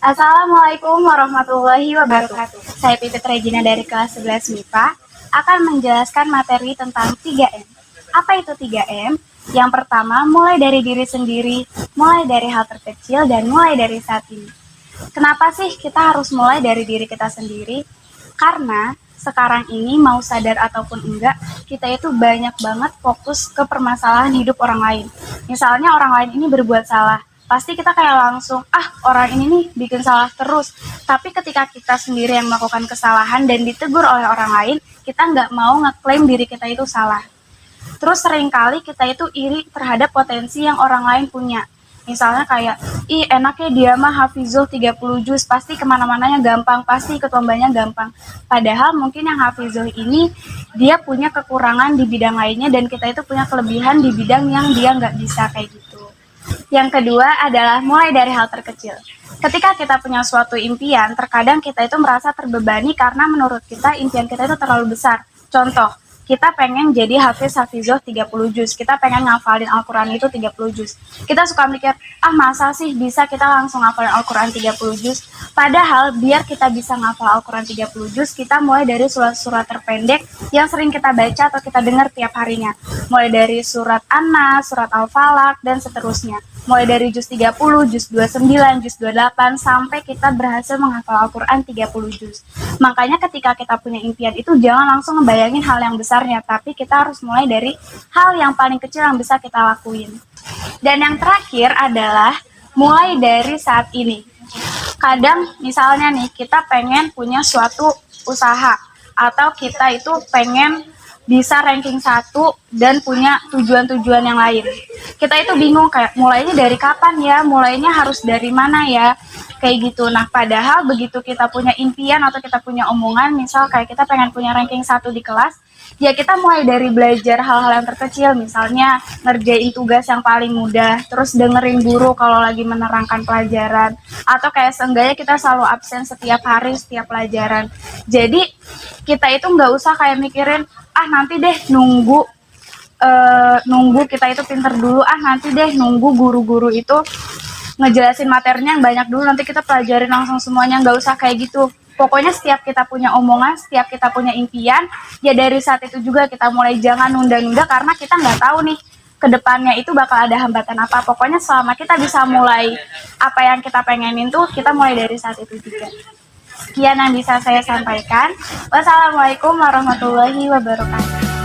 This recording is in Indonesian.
Assalamualaikum warahmatullahi wabarakatuh. Saya Pipit Regina dari kelas 11 MIPA akan menjelaskan materi tentang 3M. Apa itu 3M? Yang pertama, mulai dari diri sendiri, mulai dari hal terkecil, dan mulai dari saat ini. Kenapa sih kita harus mulai dari diri kita sendiri? Karena sekarang ini mau sadar ataupun enggak, kita itu banyak banget fokus ke permasalahan hidup orang lain. Misalnya orang lain ini berbuat salah, pasti kita kayak langsung, orang ini nih bikin salah terus. Tapi ketika kita sendiri yang melakukan kesalahan dan ditegur oleh orang lain, kita nggak mau ngeklaim diri kita itu salah. Terus seringkali kita itu iri terhadap potensi yang orang lain punya. Misalnya kayak, enaknya dia mah hafizul 30 juz, pasti kemana-mananya gampang, pasti ikut lombanya gampang. Padahal mungkin yang hafizul ini, dia punya kekurangan di bidang lainnya dan kita itu punya kelebihan di bidang yang dia nggak bisa kayak gitu. Yang kedua adalah mulai dari hal terkecil. Ketika kita punya suatu impian, terkadang kita itu merasa terbebani karena menurut kita impian kita itu terlalu besar. Contoh, kita pengen jadi hafizah 30 juz, kita pengen ngafalin Al-Quran itu 30 juz. Kita suka mikir, masa sih bisa kita langsung ngafalin Al-Quran 30 juz? Padahal biar kita bisa ngafal Al-Quran 30 juz, kita mulai dari surat-surat terpendek yang sering kita baca atau kita dengar tiap harinya. Mulai dari surat An-Nas, surat Al-Falaq, dan seterusnya. Mulai dari juz 30, juz 29, juz 28, sampai kita berhasil menghafal Al-Quran 30 juz. Makanya ketika kita punya impian itu jangan langsung ngebayangin hal yang besarnya, tapi kita harus mulai dari hal yang paling kecil yang bisa kita lakuin. Dan yang terakhir adalah mulai dari saat ini. Kadang misalnya nih kita pengen punya suatu usaha atau kita itu pengen bisa ranking 1 dan punya tujuan-tujuan yang lain. Kita itu bingung kayak mulainya dari kapan ya, mulainya harus dari mana ya, kayak gitu. Nah, padahal begitu kita punya impian atau kita punya omongan, misal kayak kita pengen punya ranking 1 di kelas, ya kita mulai dari belajar hal-hal yang terkecil, misalnya ngerjain tugas yang paling mudah, terus dengerin guru kalau lagi menerangkan pelajaran, atau kayak seenggaknya kita selalu absen setiap hari, setiap pelajaran. Jadi kita itu nggak usah kayak mikirin, nanti deh nunggu kita itu pinter dulu, nanti deh nunggu guru-guru itu ngejelasin materinya yang banyak dulu, nanti kita pelajarin langsung semuanya. Nggak usah kayak gitu. Pokoknya setiap kita punya omongan, setiap kita punya impian, ya dari saat itu juga kita mulai, jangan nunda-nunda karena kita nggak tahu nih kedepannya itu bakal ada hambatan apa. Pokoknya selama kita bisa mulai apa yang kita pengenin tuh, kita mulai dari saat itu juga. Sekian yang bisa saya sampaikan. Wassalamualaikum warahmatullahi wabarakatuh.